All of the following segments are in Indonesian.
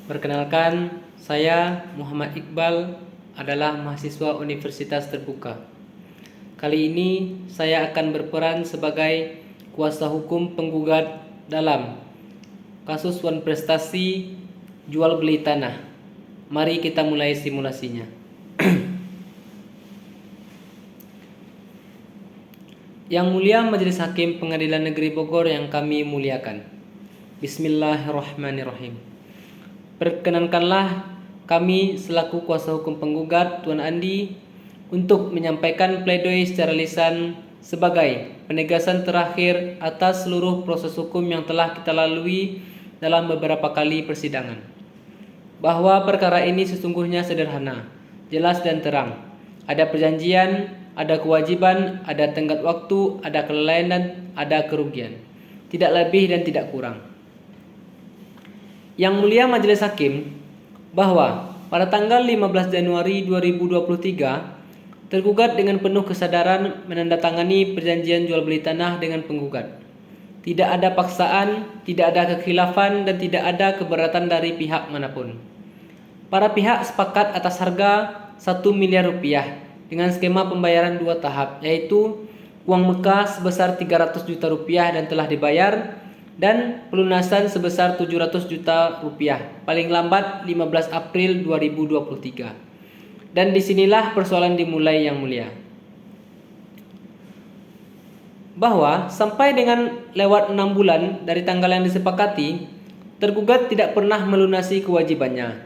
Perkenalkan, saya Muhammad Iqbal adalah mahasiswa Universitas Terbuka. Kali ini saya akan berperan sebagai kuasa hukum penggugat dalam kasus Wan Prestasi jual beli tanah. Mari kita mulai simulasinya. Yang Mulia Majelis Hakim Pengadilan Negeri Bogor yang kami muliakan. Bismillahirrahmanirrahim. Perkenankanlah kami selaku kuasa hukum penggugat Tuan Andi untuk menyampaikan pledoi secara lisan sebagai penegasan terakhir atas seluruh proses hukum yang telah kita lalui dalam beberapa kali persidangan. Bahwa perkara ini sesungguhnya sederhana, jelas dan terang. Ada perjanjian, ada kewajiban, ada tenggat waktu, ada kelalaian dan ada kerugian. Tidak lebih dan tidak kurang. Yang Mulia Majelis Hakim, bahwa pada tanggal 15 Januari 2023 tergugat dengan penuh kesadaran menandatangani perjanjian jual beli tanah dengan penggugat. Tidak ada paksaan, tidak ada kekhilafan dan tidak ada keberatan dari pihak manapun. Para pihak sepakat atas harga 1 miliar rupiah dengan skema pembayaran 2 tahap, yaitu uang muka sebesar 300 juta rupiah dan telah dibayar, dan pelunasan sebesar 700 juta rupiah paling lambat 15 April 2023. Dan disinilah persoalan dimulai, Yang Mulia. Bahwa sampai dengan lewat 6 bulan dari tanggal yang disepakati, tergugat tidak pernah melunasi kewajibannya.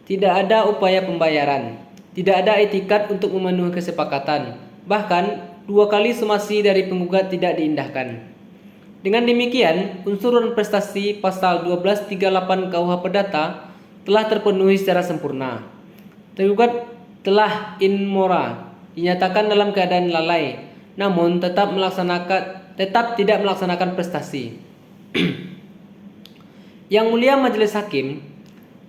Tidak ada upaya pembayaran, tidak ada etikat untuk memenuhi kesepakatan. Bahkan 2 kali somasi dari penggugat tidak diindahkan. Dengan demikian, unsur prestasi pasal 1238 KUH Perdata telah terpenuhi secara sempurna. Tergugat telah in mora dinyatakan dalam keadaan lalai, namun tetap tidak melaksanakan prestasi. Yang Mulia Majelis Hakim,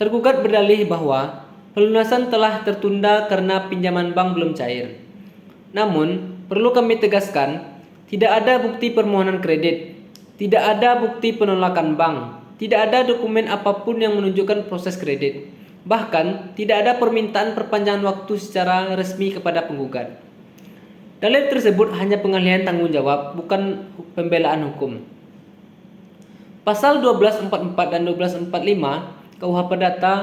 tergugat berdalih bahwa pelunasan telah tertunda karena pinjaman bank belum cair. Namun, perlu kami tegaskan, tidak ada bukti permohonan kredit, tidak ada bukti penolakan bank, tidak ada dokumen apapun yang menunjukkan proses kredit. Bahkan, tidak ada permintaan perpanjangan waktu secara resmi kepada penggugat. Dalil tersebut hanya pengalihan tanggung jawab, bukan pembelaan hukum. Pasal 1244 dan 1245 KUH Perdata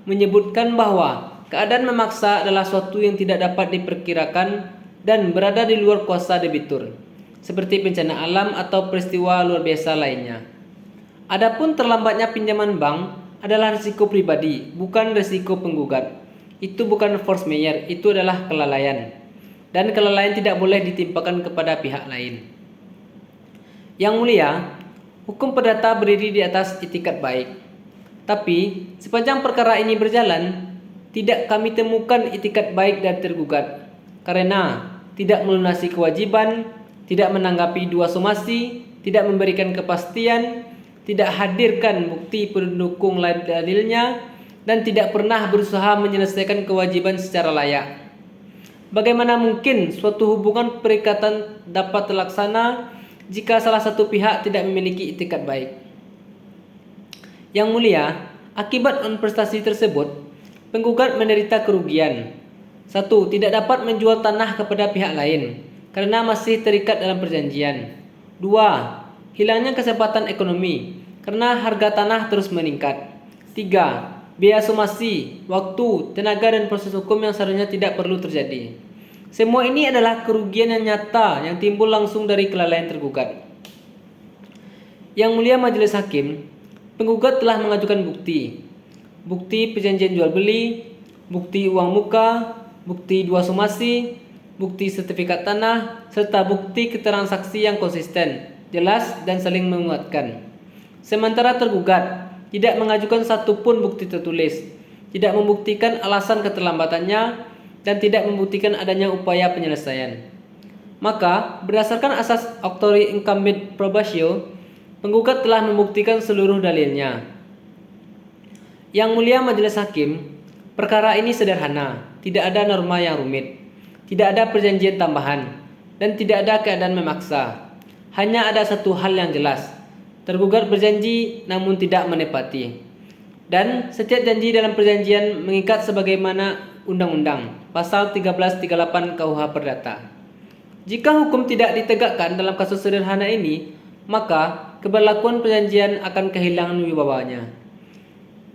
menyebutkan bahwa keadaan memaksa adalah suatu yang tidak dapat diperkirakan dan berada di luar kuasa debitur, seperti bencana alam atau peristiwa luar biasa lainnya. Adapun terlambatnya pinjaman bank adalah risiko pribadi, bukan risiko penggugat. Itu bukan force majeure, itu adalah kelalaian. Dan kelalaian tidak boleh ditimpakan kepada pihak lain. Yang Mulia, hukum perdata berdiri di atas itikat baik. Tapi, sepanjang perkara ini berjalan, tidak kami temukan itikat baik dari tergugat. Karena tidak melunasi kewajiban, tidak menanggapi 2 somasi, tidak memberikan kepastian, tidak hadirkan bukti pendukung dalilnya, dan tidak pernah berusaha menyelesaikan kewajiban secara layak. Bagaimana mungkin suatu hubungan perikatan dapat terlaksana jika salah satu pihak tidak memiliki itikat baik? Yang Mulia, akibat prestasi tersebut, penggugat menderita kerugian. 1. Tidak dapat menjual tanah kepada pihak lain karena masih terikat dalam perjanjian. 2. Hilangnya kesempatan ekonomi karena harga tanah terus meningkat. 3. Biaya somasi, waktu, tenaga dan proses hukum yang seharusnya tidak perlu terjadi. Semua ini adalah kerugian yang nyata yang timbul langsung dari kelalaian tergugat. Yang Mulia Majelis Hakim, penggugat telah mengajukan bukti. Bukti perjanjian jual beli, bukti uang muka, bukti 2 somasi, bukti sertifikat tanah, serta bukti keterangan saksi yang konsisten, jelas dan saling menguatkan. Sementara tergugat tidak mengajukan satupun bukti tertulis, tidak membuktikan alasan keterlambatannya, dan tidak membuktikan adanya upaya penyelesaian. Maka, berdasarkan asas auctori incumbit probatio, penggugat telah membuktikan seluruh dalilnya. Yang Mulia Majelis Hakim, perkara ini sederhana, tidak ada norma yang rumit. Tidak ada perjanjian tambahan, dan tidak ada keadaan memaksa. Hanya ada satu hal yang jelas, tergugat berjanji namun tidak menepati. Dan setiap janji dalam perjanjian mengikat sebagaimana undang-undang pasal 1338 KUH Perdata. Jika hukum tidak ditegakkan dalam kasus sederhana ini, maka keberlakuan perjanjian akan kehilangan wibawanya.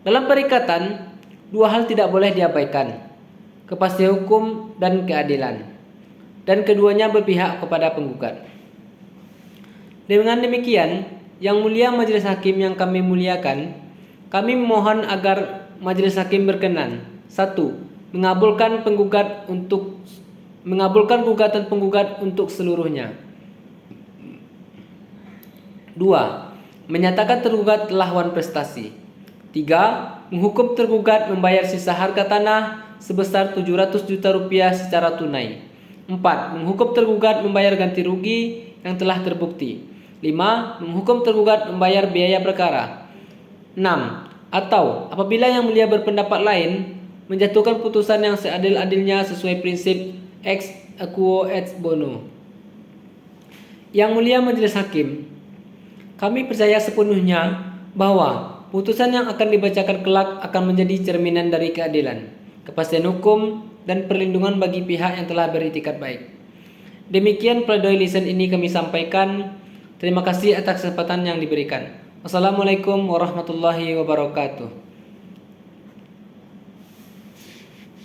Dalam perikatan, dua hal tidak boleh diabaikan: kepastian hukum dan keadilan. Dan keduanya berpihak kepada penggugat. Dengan demikian, Yang Mulia Majelis Hakim yang kami muliakan, kami memohon agar Majelis Hakim berkenan: 1. Mengabulkan gugatan penggugat untuk seluruhnya. 2. Menyatakan tergugat telah wan prestasi. 3. Menghukum tergugat membayar sisa harga tanah sebesar 700 juta rupiah secara tunai. 4. Menghukum tergugat membayar ganti rugi yang telah terbukti. 5. Menghukum tergugat membayar biaya perkara. 6. Atau apabila Yang Mulia berpendapat lain, menjatuhkan putusan yang seadil-adilnya sesuai prinsip ex equo ex bono. Yang Mulia Majelis Hakim, kami percaya sepenuhnya bahwa putusan yang akan dibacakan kelak akan menjadi cerminan dari keadilan, kepastian hukum, dan perlindungan bagi pihak yang telah beritikat baik. Demikian pledoi lisan ini kami sampaikan. Terima kasih atas kesempatan yang diberikan. Wassalamualaikum warahmatullahi wabarakatuh.